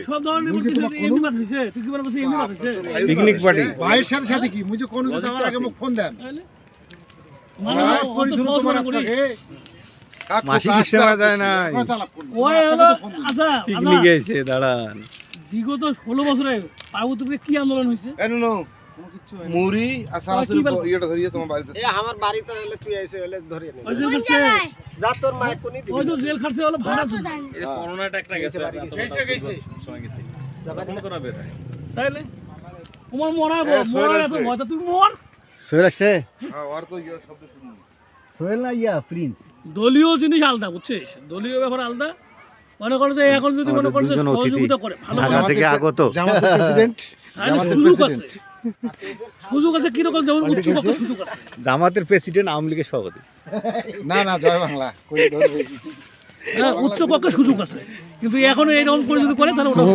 সব ধরনের এমনি বাদ হইছে তুই কি বলছিস এমনি বাদ হইছে পিকনিক পার্টি ভাইয়ের সাথে কি মুঝে কোন কিছু যাওয়ার আগে মুখ ফোন দেন মানে পরি ধরে তোমার থাকে মাসি কিসে না যায় না ওই হলো আচ্ছা পিকনিক গেছে দাঁড়ান বিগত 16 বছরে পার্বতীপুরে কি আন্দোলন হইছে এনো মুড়ি আর সারাসরি ইয়েটা ধরিয়ে তোমার বাড়িতে এ আমার বাড়িতে হলে তুই এসে হলে ধরিয়ে নে ওই যে করছে যা তোর মায়ের কোনি দিবি ওই তো জেল খাটছে হলো ভাড়া এই করোনাটা একটা গেছে সময় গেছে ফোন করা বের তাইলে তোমার মরার এত ভয় তুই মর সোহেল আছে হ্যাঁ আর তো ইয়ে শব্দ শুনি সোহেল না ইয়া প্রিন্স দলীয় জিনিস আলাদা বুঝছিস দলীয় ব্যাপার আলাদা মনে করো যে এখন যদি মনে করো যে সহযোগিতা করে ভালো ঢাকা থেকে আগত জামাতের প্রেসিডেন্ট সুযোগ আছে কিরকম যেমন উচ্চ পক্ষে সুযোগ আছে জামাতের প্রেসিডেন্ট আওয়ামী লীগের সভাপতি না না জয় বাংলা কই ধরবে উচ্চ পক্ষে সুযোগ আছে কিন্তু এখন এইরকম করে যদি করে তাহলে ওটা